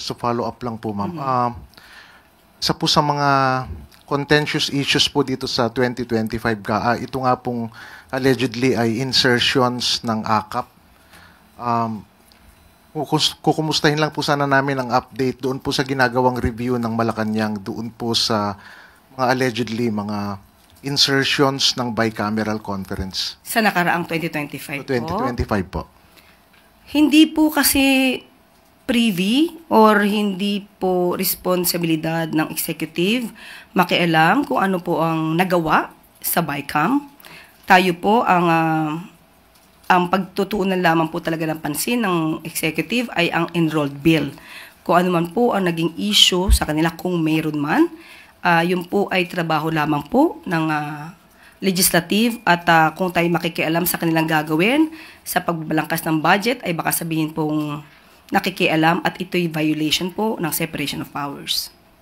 just to follow up lang po, ma'am. Isa po sa mga contentious issues po dito sa 2025 ito nga pong allegedly ay insertions ng AKAP. Kukumustahin lang po sana namin ang update doon po sa ginagawang review ng Malacanang, doon po sa mga allegedly mga insertions ng bicameral conference. Sa nakaraang 2025 2025 po. Hindi po kasi privy or hindi po responsibilidad ng executive makialam kung ano po ang nagawa sa BICAM. Tayo po ang pagtutuunan lamang po talaga ng pansin ng executive ay ang enrolled bill. Kung ano man po ang naging issue sa kanila kung mayroon man, yun po ay trabaho lamang po ng legislative at kung tayo makikialam sa kanilang gagawin sa pagbalangkas ng budget ay baka sabihin pong nakikialam at ito'y violation po ng separation of powers.